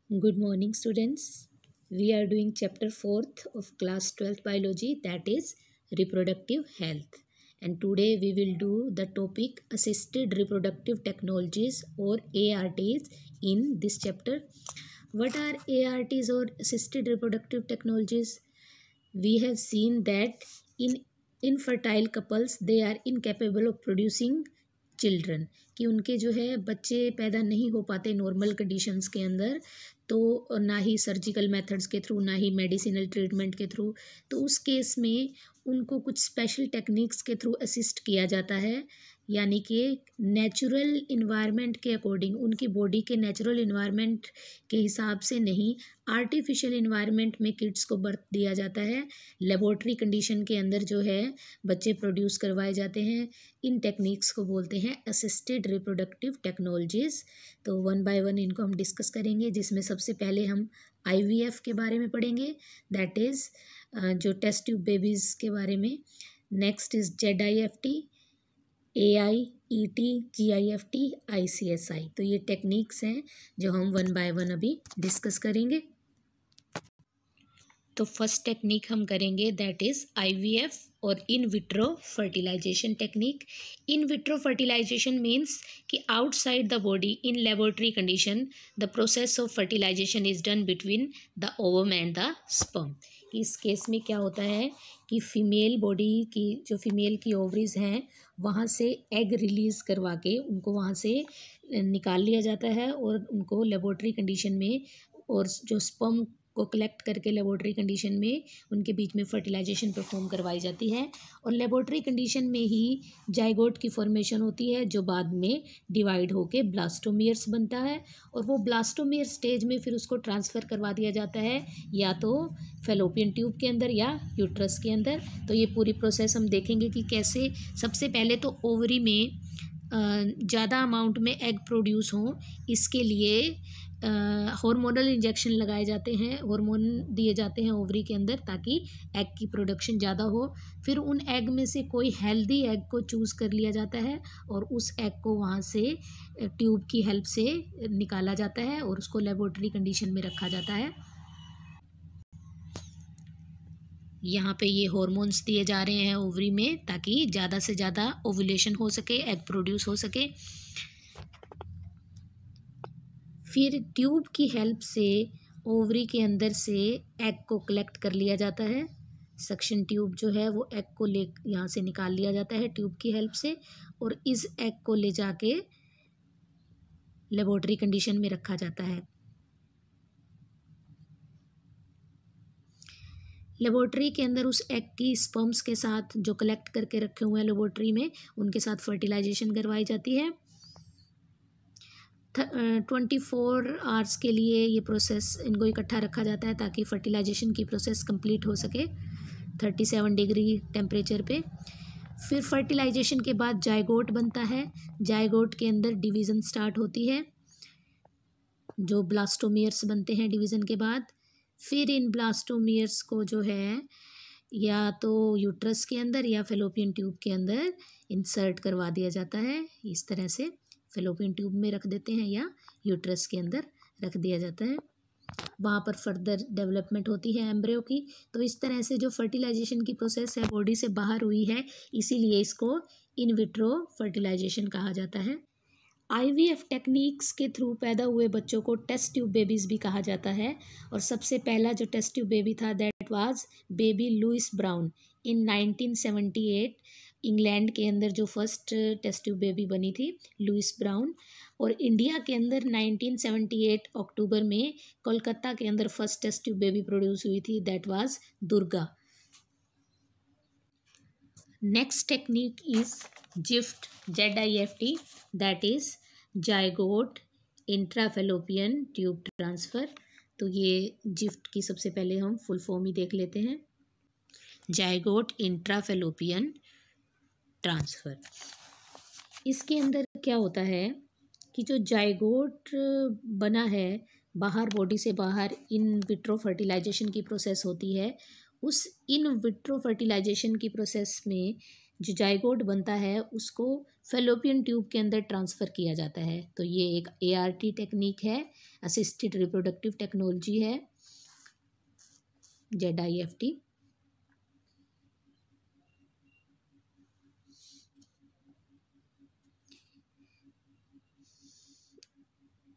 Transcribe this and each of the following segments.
Good morning, students. We are doing chapter 4th of class 12th biology, that is reproductive health. And today we will do the topic assisted reproductive technologies or ARTs in this chapter. What are ARTs or assisted reproductive technologies? We have seen that in infertile couples they are incapable of producing children, कि उनके जो है बच्चे पैदा नहीं हो पाते normal conditions के अंदर, तो ना ही सर्जिकल मेथड्स के थ्रू, ना ही मेडिसिनल ट्रीटमेंट के थ्रू। तो उस केस में उनको कुछ स्पेशल टेक्निक्स के थ्रू असिस्ट किया जाता है, यानी कि नेचुरल इन्वायरमेंट के अकॉर्डिंग, उनकी बॉडी के नेचुरल इन्वायरमेंट के हिसाब से नहीं, आर्टिफिशियल इन्वायरमेंट में किड्स को बर्थ दिया जाता है। लेबोरेटरी कंडीशन के अंदर जो है बच्चे प्रोड्यूस करवाए जाते हैं। इन टेक्निक्स को बोलते हैं असिस्टेड रिप्रोडक्टिव टेक्नोलॉजीज़। तो वन बाय वन इनको हम डिस्कस करेंगे, जिसमें सबसे पहले हम IVF के बारे में पढ़ेंगे, दैट इज़ जो टेस्ट ट्यूब बेबीज़ के बारे में। Next is ZIFT, AIET, GIFT, ICSI। तो ये टेक्निक्स हैं जो हम वन बाय वन अभी डिस्कस करेंगे। तो फर्स्ट टेक्निक हम करेंगे दैट इज़ IVF और in vitro fertilization technique. In vitro fertilization means कि outside the body in laboratory condition the process of fertilization is done between the ovum and the sperm. इस case में क्या होता है कि फीमेल बॉडी की, जो फीमेल की ओवरीज हैं, वहाँ से एग रिलीज़ करवा के उनको वहाँ से निकाल लिया जाता है और उनको लेबोरेटरी कंडीशन में, और जो स्पर्म को कलेक्ट करके लेबोरेटरी कंडीशन में उनके बीच में फर्टिलाइजेशन परफॉर्म करवाई जाती है। और लेबोरेटरी कंडीशन में ही जाइगोट की फॉर्मेशन होती है, जो बाद में डिवाइड होके ब्लास्टोमियर्स बनता है, और वो ब्लास्टोमियर स्टेज में फिर उसको ट्रांसफ़र करवा दिया जाता है या तो फैलोपियन ट्यूब के अंदर या यूट्रस के अंदर। तो ये पूरी प्रोसेस हम देखेंगे कि कैसे सबसे पहले तो ओवरी में ज़्यादा अमाउंट में एग प्रोड्यूस हों, इसके लिए हार्मोनल इंजेक्शन लगाए जाते हैं, हार्मोन दिए जाते हैं ओवरी के अंदर ताकि एग की प्रोडक्शन ज़्यादा हो। फिर उन एग में से कोई हेल्दी एग को चूज़ कर लिया जाता है और उस एग को वहाँ से ट्यूब की हेल्प से निकाला जाता है और उसको लेबोरेटरी कंडीशन में रखा जाता है। यहाँ पे ये हार्मोन्स दिए जा रहे हैं ओवरी में ताकि ज़्यादा से ज़्यादा ओव्यूलेशन हो सके, एग प्रोड्यूस हो सके। फिर ट्यूब की हेल्प से ओवरी के अंदर से एग को कलेक्ट कर लिया जाता है। सक्शन ट्यूब जो है वो एग को ले यहाँ से निकाल लिया जाता है ट्यूब की हेल्प से, और इस एग को ले जाके लेबोरेटरी कंडीशन में रखा जाता है। लेबोरेटरी के अंदर उस एग की स्पर्म्स के साथ जो कलेक्ट करके रखे हुए हैं लेबोरेटरी में, उनके साथ फर्टिलाइजेशन करवाई जाती है। 24 आवर्स के लिए ये प्रोसेस, इनको इकट्ठा रखा जाता है ताकि फर्टिलाइजेशन की प्रोसेस कंप्लीट हो सके 37 डिग्री टेम्परेचर पे। फिर फर्टिलाइजेशन के बाद जाइगोट बनता है। जाइगोट के अंदर डिवीज़न स्टार्ट होती है, जो ब्लास्टोमियर्स बनते हैं डिवीज़न के बाद। फिर इन ब्लास्टोमियर्स को जो है या तो यूट्रस के अंदर या फैलोपियन ट्यूब के अंदर इंसर्ट करवा दिया जाता है। इस तरह से फैलोपियन ट्यूब में रख देते हैं या यूट्रस के अंदर रख दिया जाता है। वहाँ पर फर्दर डेवलपमेंट होती है एम्ब्रियो की। तो इस तरह से जो फर्टिलाइजेशन की प्रोसेस है बॉडी से बाहर हुई है, इसीलिए इसको इन विट्रो फर्टिलाइजेशन कहा जाता है। IVF टेक्निक्स के थ्रू पैदा हुए बच्चों को टेस्ट ट्यूब बेबीज़ भी कहा जाता है। और सबसे पहला जो टेस्ट ट्यूब बेबी था that was baby Louise Brown in 1978। England के अंदर जो फर्स्ट टेस्ट ट्यूब बेबी बनी थी लुइस ब्राउन। और इंडिया के अंदर 1978 अक्टूबर में कोलकाता के अंदर first test tube baby produce हुई थी, that was Durga. Next technique is ZIFT, ZIFT, that is zygote intrafallopian tube transfer. तो ये जिफ्ट की सबसे पहले हम फुल फॉर्म ही देख लेते हैं, जाइगोट इंट्राफेलोपियन ट्रांसफ़र। इसके अंदर क्या होता है कि जो जाइगोट बना है बाहर, बॉडी से बाहर इन विट्रो फर्टिलाइजेशन की प्रोसेस होती है। उस इन विट्रो फर्टिलाइजेशन की प्रोसेस में जो जाइगोट बनता है उसको फेलोपियन ट्यूब के अंदर ट्रांसफ़र किया जाता है। तो ये एक ART टेक्निक है, असिस्टेड रिप्रोडक्टिव टेक्नोलॉजी है, ZIFT।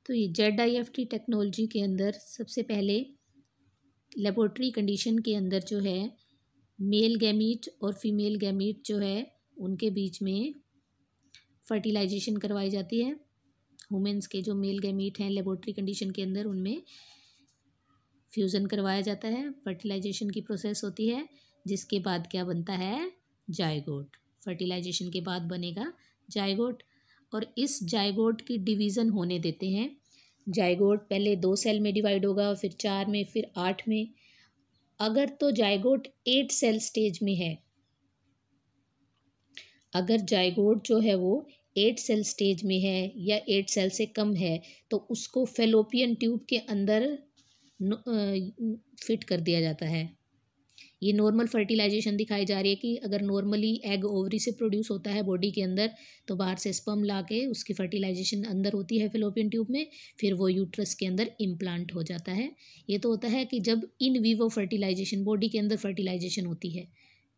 तो ये ZIFT टेक्नोलॉजी के अंदर सबसे पहले लेबोरेटरी कंडीशन के अंदर जो है मेल गैमीट और फीमेल गैमीट जो है उनके बीच में फर्टिलाइजेशन करवाई जाती है। वुमेन्स के जो मेल गैमीट हैं लेबोरेटरी कंडीशन के अंदर उनमें फ्यूज़न करवाया जाता है, फर्टिलाइजेशन की प्रोसेस होती है, जिसके बाद क्या बनता है, जाइगोट। फर्टिलाइजेशन के बाद बनेगा जाइगोट और इस जाइगोट की डिवीज़न होने देते हैं। जाइगोट पहले 2 सेल में डिवाइड होगा, फिर 4 में, फिर 8 में। अगर तो जाइगोट 8 सेल स्टेज में है, अगर जाइगोट जो है वो 8 सेल स्टेज में है या 8 सेल से कम है तो उसको फेलोपियन ट्यूब के अंदर फिट कर दिया जाता है। ये नॉर्मल फर्टिलाइजेशन दिखाई जा रही है कि अगर नॉर्मली एग ओवरी से प्रोड्यूस होता है बॉडी के अंदर, तो बाहर से स्पर्म लाके उसकी फर्टिलाइजेशन अंदर होती है फेलोपियन ट्यूब में, फिर वो यूट्रस के अंदर इम्प्लांट हो जाता है। ये तो होता है कि जब इन वीवो फर्टिलाइजेशन बॉडी के अंदर फर्टिलाइजेशन होती है,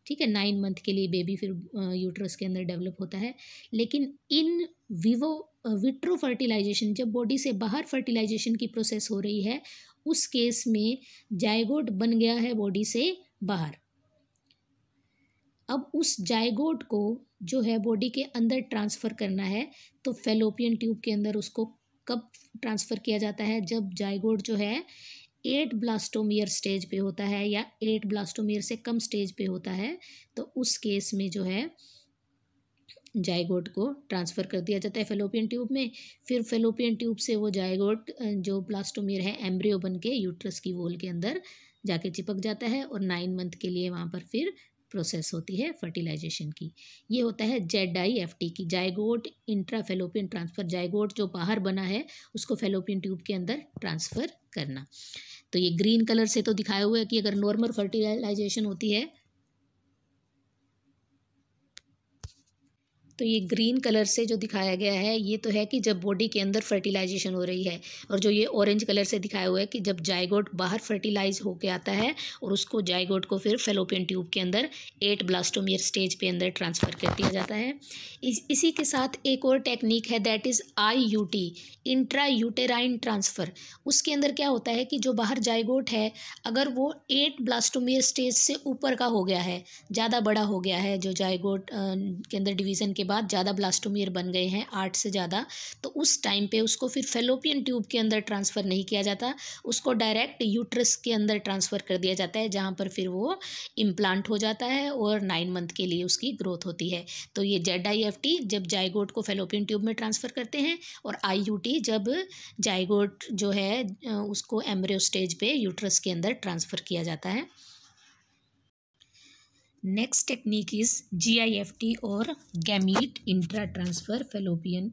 ठीक है, 9 मंथ के लिए बेबी फिर यूट्रस के अंदर डेवलप होता है। लेकिन इन विट्रो फर्टिलाइजेशन, जब बॉडी से बाहर फर्टिलाइजेशन की प्रोसेस हो रही है, उस केस में जाइगोट बन गया है बॉडी से बाहर। अब उस जाइगोट को जो है बॉडी के अंदर ट्रांसफ़र करना है, तो फेलोपियन ट्यूब के अंदर उसको कब ट्रांसफ़र किया जाता है, जब जाइगोट जो है 8 ब्लास्टोमियर स्टेज पे होता है या 8 ब्लास्टोमियर से कम स्टेज पे होता है, तो उस केस में जो है जाइगोट को ट्रांसफ़र कर दिया जाता है फेलोपियन ट्यूब में। फिर फेलोपियन ट्यूब से वो जाइगोट जो ब्लास्टोमियर है एम्ब्रियो बन के यूट्रस की वॉल के अंदर जाके चिपक जाता है और 9 मंथ के लिए वहाँ पर फिर प्रोसेस होती है फर्टिलाइजेशन की। ये होता है ZIFT की, zygote intra fallopian transfer. Zygote जो बाहर बना है उसको फेलोपियन ट्यूब के अंदर ट्रांसफ़र करना। तो ये ग्रीन कलर से तो दिखाया हुआ है कि अगर नॉर्मल फर्टिलाइजेशन होती है, तो ये ग्रीन कलर से जो दिखाया गया है ये तो है कि जब बॉडी के अंदर फर्टिलाइजेशन हो रही है, और जो ये ऑरेंज कलर से दिखाया हुआ है कि जब जाइगोट बाहर फर्टिलाइज होके आता है और उसको जाइगोट को फिर फेलोपियन ट्यूब के अंदर 8 ब्लास्टोमियर स्टेज पे अंदर ट्रांसफ़र कर दिया जाता है। इसी के साथ एक और टेक्निक है, that is IUT, intra uterine transfer. उसके अंदर क्या होता है कि जो बाहर जाइगोट है, अगर वो 8 ब्लास्टोमियर स्टेज से ऊपर का हो गया है, ज़्यादा बड़ा हो गया है, जो जाइगोट के अंदर डिवीज़न के बाद ज़्यादा ब्लास्टोमियर बन गए हैं 8 से ज़्यादा, तो उस टाइम पे उसको फिर फेलोपियन ट्यूब के अंदर ट्रांसफ़र नहीं किया जाता, उसको डायरेक्ट यूट्रस के अंदर ट्रांसफ़र कर दिया जाता है, जहाँ पर फिर वो इम्प्लांट हो जाता है और 9 मंथ के लिए उसकी ग्रोथ होती है। तो ये ZIFT जब जाइगोट को फेलोपियन ट्यूब में ट्रांसफ़र करते हैं, और IUT जब जाइगोट जो है उसको एम्ब्रियो स्टेज पे यूट्रस के अंदर ट्रांसफ़र किया जाता है। नेक्स्ट टेक्निक इज़ GIFT और gamete intra transfer fallopian,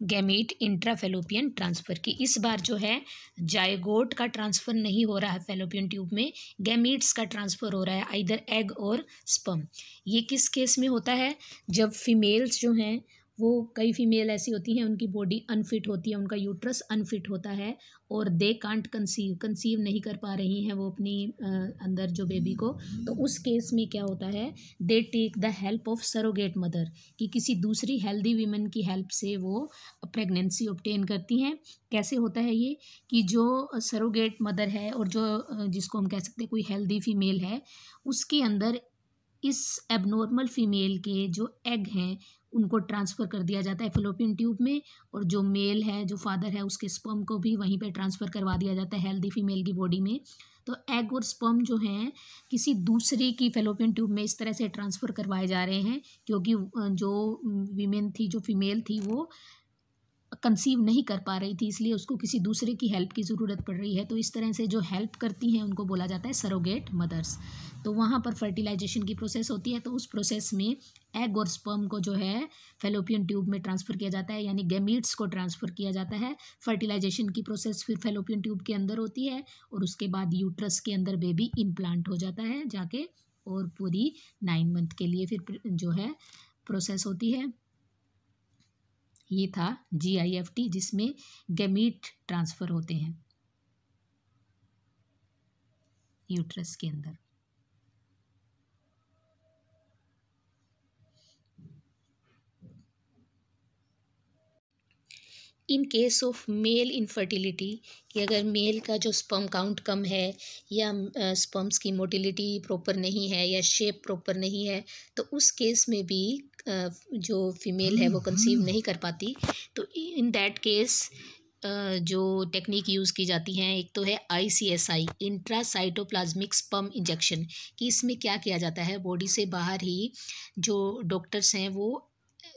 gamete intra fallopian transfer की। इस बार जो है जाइगोट का ट्रांसफ़र नहीं हो रहा है फेलोपियन ट्यूब में, गैमीट्स का ट्रांसफ़र हो रहा है, आइदर एग और स्पर्म। ये किस केस में होता है, जब फीमेल्स जो हैं वो, कई फीमेल ऐसी होती हैं उनकी बॉडी अनफिट होती है, उनका यूट्रस अनफिट होता है और दे कांट कंसीव नहीं कर पा रही हैं वो अपनी अंदर जो बेबी को, तो उस केस में क्या होता है, they take the help of surrogate mother, कि किसी दूसरी हेल्दी वीमेन की हेल्प से वो प्रेगनेंसी ऑब्टेन करती हैं। कैसे होता है ये, कि जो सरोगेट मदर है और जो जिसको हम कह सकते हैं कोई हेल्दी फीमेल है, उसके अंदर इस एबनॉर्मल फीमेल के जो एग हैं उनको ट्रांसफ़र कर दिया जाता है फेलोपियन ट्यूब में, और जो मेल है, जो फादर है, उसके स्पर्म को भी वहीं पे ट्रांसफ़र करवा दिया जाता है हेल्दी फीमेल की बॉडी में। तो एग और स्पर्म जो हैं किसी दूसरे की फेलोपियन ट्यूब में इस तरह से ट्रांसफ़र करवाए जा रहे हैं, क्योंकि जो वीमेन थी, जो फीमेल थी, वो कंसीव नहीं कर पा रही थी, इसलिए उसको किसी दूसरे की हेल्प की ज़रूरत पड़ रही है। तो इस तरह से जो हेल्प करती हैं उनको बोला जाता है सरोगेट मदर्स। तो वहाँ पर फर्टिलाइजेशन की प्रोसेस होती है, तो उस प्रोसेस में एग और स्पर्म को जो है फेलोपियन ट्यूब में ट्रांसफ़र किया जाता है, यानी गैमीट्स को ट्रांसफ़र किया जाता है। फर्टिलाइजेशन की प्रोसेस फिर फेलोपियन ट्यूब के अंदर होती है और उसके बाद यूट्रस के अंदर बेबी इम्प्लांट हो जाता है जाके, और पूरी 9 मंथ के लिए फिर जो है प्रोसेस होती है। ये था GIFT, जिसमें गैमीट ट्रांसफ़र होते हैं यूट्रस के अंदर। In case of male infertility, कि अगर मेल का जो स्पर्म काउंट कम है या स्पर्म्स की मोटिलिटी प्रॉपर नहीं है या शेप प्रॉपर नहीं है, तो उस केस में भी जो फीमेल है वो कंसीव नहीं कर पाती। तो इन दैट केस जो टेक्निक यूज़ की जाती हैं, एक तो है ICSI, इंट्रासाइटोप्लाज्मिक स्पर्म इंजेक्शन, कि इसमें क्या किया जाता है, बॉडी से बाहर ही जो डॉक्टर्स हैं वो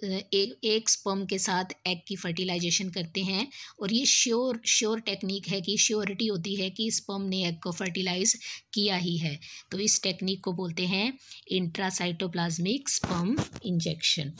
एक स्पर्म के साथ एग की फर्टिलाइजेशन करते हैं। और ये श्योर टेक्निक है कि श्योरिटी होती है कि स्पर्म ने एग को फर्टिलाइज किया ही है। तो इस टेक्निक को बोलते हैं इंट्रासाइटोप्लाज्मिक स्पर्म इंजेक्शन।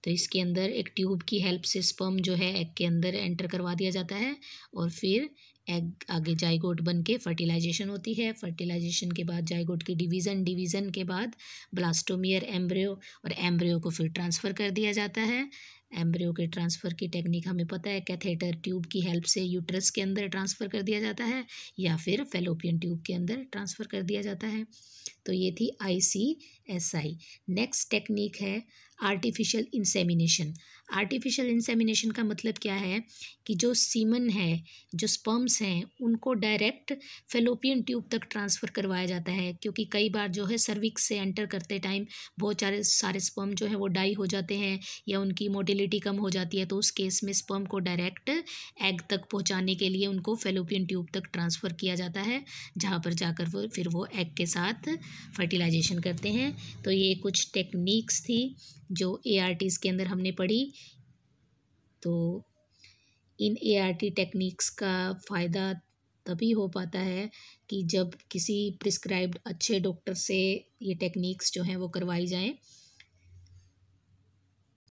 तो इसके अंदर एक ट्यूब की हेल्प से स्पर्म जो है एग के अंदर एंटर करवा दिया जाता है और फिर एग आगे जाइगोट बन के फर्टिलाइजेशन होती है। फर्टिलाइजेशन के बाद जाइगोट की डिवीज़न के बाद ब्लास्टोमियर एम्ब्रियो, और एम्ब्रियो को फिर ट्रांसफ़र कर दिया जाता है। एम्ब्रियो के ट्रांसफ़र की टेक्निक हमें पता है, कैथेटर ट्यूब की हेल्प से यूट्रस के अंदर ट्रांसफ़र कर दिया जाता है या फिर फेलोपियन ट्यूब के अंदर ट्रांसफ़र कर दिया जाता है। तो ये थी ICSI। नेक्स्ट टेक्निक है आर्टिफिशियल इंसेमिनेशन। आर्टिफिशियल इंसेमिनेशन का मतलब क्या है कि जो सीमन है, जो स्पर्म्स हैं, उनको डायरेक्ट फेलोपियन ट्यूब तक ट्रांसफ़र करवाया जाता है, क्योंकि कई बार जो है सर्विक्स से एंटर करते टाइम बहुत सारे स्पर्म जो है वो डाई हो जाते हैं या उनकी मोटिलिटी कम हो जाती है। तो उस केस में स्पर्म को डायरेक्ट एग तक पहुंचाने के लिए उनको फेलोपियन ट्यूब तक ट्रांसफ़र किया जाता है, जहाँ पर जाकर वो एग के साथ फर्टिलाइजेशन करते हैं। तो ये कुछ टेक्निक्स थी जो ARTs के अंदर हमने पढ़ी। तो इन ART टेक्निक्स का फ़ायदा तभी हो पाता है कि जब किसी प्रिस्क्राइब्ड अच्छे डॉक्टर से ये टेक्निक्स जो हैं वो करवाई जाएं।